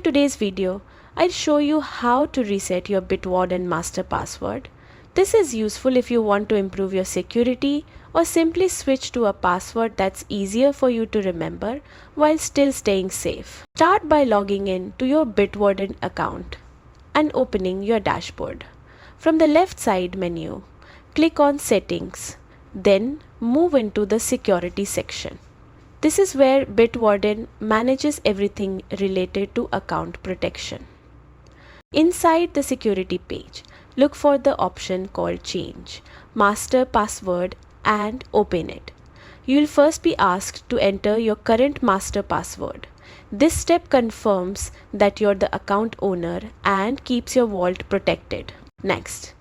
today's video, I'll show you how to reset your Bitwarden master password. This is useful if you want to improve your security or simply switch to a password that's easier for you to remember while still staying safe. Start by logging in to your Bitwarden account and opening your dashboard. From the left side menu, click on Settings, then move into the Security section. This is where Bitwarden manages everything related to account protection. Inside the security page, look for the option called Change Master Password and open it. You will first be asked to enter your current master password. This step confirms that you're the account owner and keeps your vault protected. Next,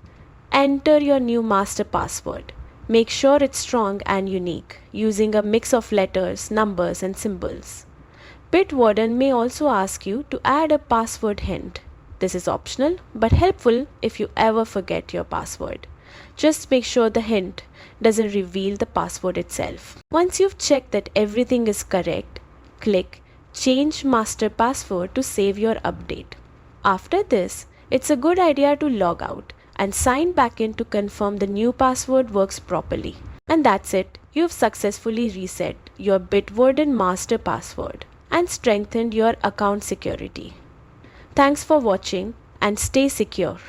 enter your new master password. Make sure it's strong and unique, using a mix of letters, numbers, and symbols. Bitwarden may also ask you to add a password hint. This is optional but helpful if you ever forget your password. Just make sure the hint doesn't reveal the password itself. Once you've checked that everything is correct, click Change Master Password to save your update. After this, it's a good idea to log out and sign back in to confirm the new password works properly. And that's it. You've successfully reset your Bitwarden master password and strengthened your account security. Thanks for watching and stay secure.